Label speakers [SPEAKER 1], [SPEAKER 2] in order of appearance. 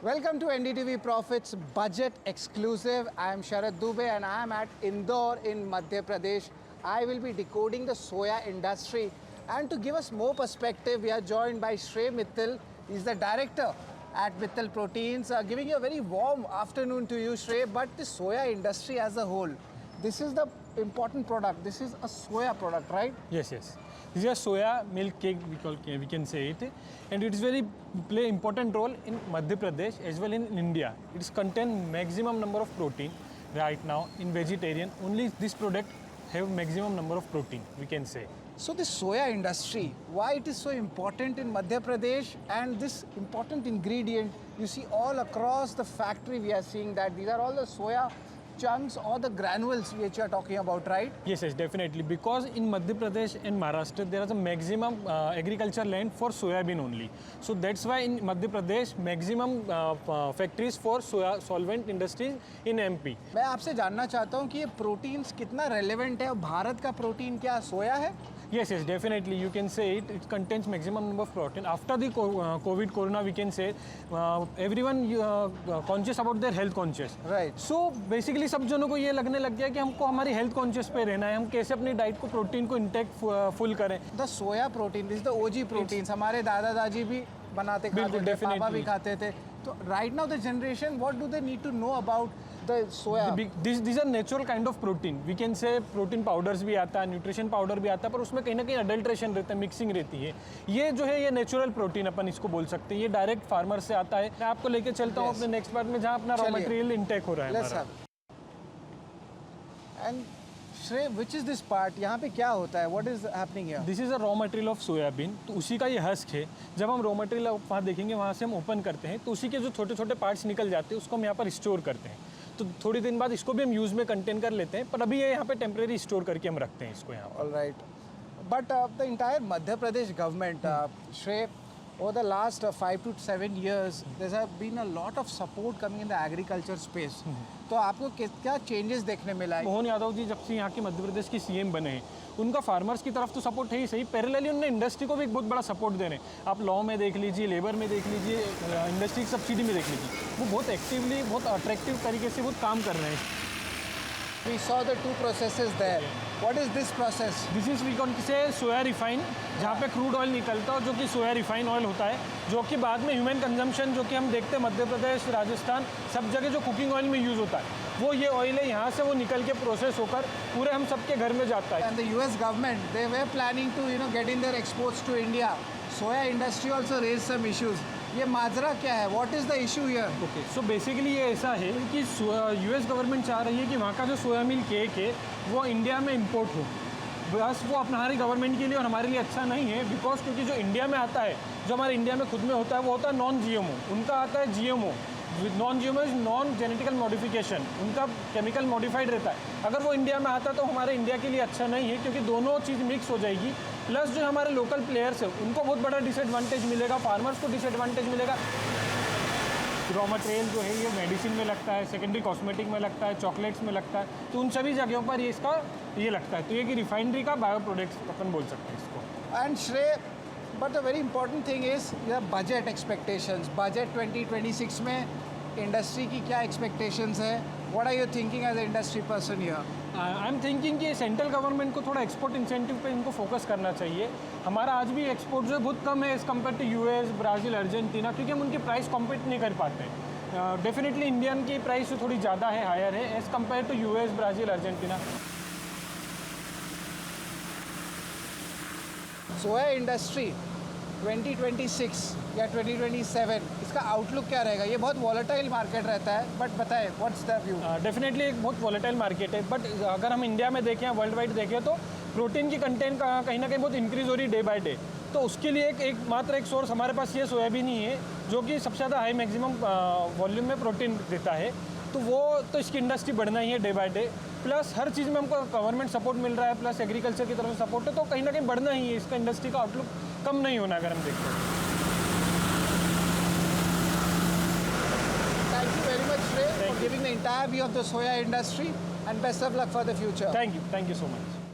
[SPEAKER 1] Welcome to NDTV Profits Budget Exclusive. I am Sharad Dubey and I am at Indore in Madhya Pradesh. I will be decoding the soya industry, and to give us more perspective, we are joined by Shrey Mittal. He's the director at Mittal Proteins. Giving you a very warm afternoon to you, Shrey. But the soya industry as a whole, this is the important product. This is a soya product, right?
[SPEAKER 2] Yes. This is a soya milk cake, we can say it, and it is play important role in Madhya Pradesh as well in India. It is contain maximum number of protein right now in vegetarian. Only this product have maximum number of protein, we can say.
[SPEAKER 1] So the soya industry, why it is so important in Madhya Pradesh, and this important ingredient you see all across the factory. We are seeing that these are all the soya chunks or the granules which you are talking about, right?
[SPEAKER 2] Yes, definitely. Because in Madhya Pradesh and Maharashtra, there is a maximum agriculture land for soybean only. So that's why in Madhya Pradesh, maximum factories for soya solvent industries in MP.
[SPEAKER 1] मैं आपसे जानना चाहता हूँ कि ये proteins कितना relevant है और भारत का प्रोटीन क्या सोया है?
[SPEAKER 2] Yes, definitely. You can say it contains maximum number of protein. After the COVID, corona, we can say everyone conscious about their health conscious.
[SPEAKER 1] Right.
[SPEAKER 2] So basically सब जनों को ये लगने लग गया कि हमको हमारी हेल्थ कॉन्शियस पे रहना है, हम कैसे अपनी डाइट को प्रोटीन को इंटेक फुल करें.
[SPEAKER 1] The soya protein this the OG proteins हमारे दादा दादी भी बनाते खाते थे, पापा भी खाते थे. तो right now the generation, what do they need to know about the soya?
[SPEAKER 2] These are natural kind of protein. We can say protein powders भी आता है, nutrition powder भी आता है, पर उसमें कहीं ना कहीं adulteration रहता है, mixing रहती है. ये जो है ये natural protein अपन इसको बोल सकते हैं. ये direct farmer से आता है. मैं आपको लेके चलता हूँ अपने next part में जहाँ अपना raw material intake हो रहा है.
[SPEAKER 1] Let's have. And Shrey, which is this part? यहाँ पे क्या होता है? What is happening here?
[SPEAKER 2] This is a raw material of soybean. तो उसी का ये हस्क है. जब हम raw material वहाँ देखेंगे, वहाँ से हम ओपन करते हैं, तो उसी के जो छोटे छोटे पार्ट्स निकल जाते हैं, उसको हम यहाँ पर स्टोर करते हैं. तो थोड़ी दिन बाद इसको भी हम यूज़ में कंटेन कर लेते हैं, पर अभी ये यहाँ पे टेम्परेरी स्टोर करके हम रखते हैं इसको यहाँ पर.
[SPEAKER 1] Alright. But the entire Madhya Pradesh government, Shrey, over the last 5 to 7 years, there's been a lot of support coming in the agriculture space. तो आपको क्या चेंजेस देखने मिला है?
[SPEAKER 2] मोहन यादव जी जब से यहाँ के मध्य प्रदेश की सीएम बने हैं, उनका फार्मर्स की तरफ तो सपोर्ट है ही सही, पैरेलली उन्होंने इंडस्ट्री को भी एक बहुत बड़ा सपोर्ट दे रहे हैं. आप लॉ में देख लीजिए, लेबर में देख लीजिए, इंडस्ट्री की सब्सिडी में देख लीजिए, वो बहुत एक्टिवली, बहुत अट्रैक्टिव तरीके से बहुत काम कर रहे हैं.
[SPEAKER 1] We saw the two processes there. What is this process?
[SPEAKER 2] This is we can say soya refine, जहाँ पे क्रूड ऑयल निकलता है, जो कि सोया रिफाइन ऑयल होता है, जो कि बाद में ह्यूमन कंजम्पशन, जो कि हम देखते हैं मध्य प्रदेश, राजस्थान, सब जगह जो कुकिंग ऑयल में यूज़ होता है, वो ये ऑयल है. यहाँ से वो निकल के प्रोसेस होकर पूरे हम सबके घर में जाता है.
[SPEAKER 1] And the US government, they were planning to get in their exports to India. Soya industry also raised some issues. ये माजरा क्या है? What is the issue here?
[SPEAKER 2] Okay, so basically ये ऐसा है कि यूएस गवर्नमेंट चाह रही है कि वहाँ का जो सोया मिल्क केक है वो इंडिया में इंपोर्ट हो. बस वो अपना हमारी गवर्नमेंट के लिए और हमारे लिए अच्छा नहीं है, बिकॉज क्योंकि जो इंडिया में आता है, जो हमारे इंडिया में खुद में होता है, वो होता है नॉन GMO. उनका आता है GMO. Non GMO is non genetical modification. उनका केमिकल मॉडिफाइड रहता है. अगर वो इंडिया में आता है तो हमारे इंडिया के लिए अच्छा नहीं है, क्योंकि दोनों चीज़ मिक्स हो जाएगी. प्लस जो हमारे लोकल प्लेयर्स हैं उनको बहुत बड़ा डिसएडवांटेज मिलेगा, फार्मर्स को डिसएडवांटेज मिलेगा. रॉ मटेरियल जो है ये मेडिसिन में लगता है, सेकेंडरी कॉस्मेटिक में लगता है, चॉकलेट्स में लगता है, तो उन सभी जगहों पर ये इसका ये लगता है. तो ये कि रिफाइनरी का बायो प्रोडक्ट्स अपन बोल सकते हैं इसको.
[SPEAKER 1] And Shreya, but the very important thing is budget expectations. Budget 2026 में इंडस्ट्री की क्या एक्सपेक्टेशंस है? What are you thinking as a industry person here?
[SPEAKER 2] I am thinking कि सेंट्रल गवर्नमेंट को थोड़ा एक्सपोर्ट इंसेंटिव पे इनको फोकस करना चाहिए. हमारा आज भी एक्सपोर्ट जो है बहुत कम है as compare to US, Brazil, Argentina, क्योंकि हम उनकी प्राइस कॉम्पीट नहीं कर पाते. डेफिनेटली इंडियन की प्राइस थोड़ी ज़्यादा है, हायर है as compare to US, Brazil, Argentina.
[SPEAKER 1] Soya industry 2026 या 2027 इसका आउटलुक क्या रहेगा? ये बहुत वॉलेटाइल मार्केट रहता है, बट बताएं व्हाट्स द व्यू?
[SPEAKER 2] डेफिनेटली एक बहुत वॉलेटाइल मार्केट है, बट अगर हम इंडिया में देखें, वर्ल्ड वाइड देखें, तो प्रोटीन की कंटेंट कहीं ना कहीं बहुत इंक्रीज़ हो रही है डे बाय डे. तो उसके लिए एक सोर्स हमारे पास ये सोयाबीन ही है, जो कि सबसे ज़्यादा हाई मैक्सिमम वॉल्यूम में प्रोटीन देता है. तो इसकी इंडस्ट्री बढ़ना ही है डे बाय डे. प्लस हर चीज़ में हमको गवर्नमेंट सपोर्ट मिल रहा है, प्लस एग्रीकल्चर की तरफ से सपोर्ट है, तो कहीं ना कहीं बढ़ना ही है. इसका इंडस्ट्री का आउटलुक कम नहीं होना अगर हम देखते हैं.
[SPEAKER 1] Thank you very much, Shrey, for giving the entire view of the soya industry, and best of luck for the future.
[SPEAKER 2] Thank you so much.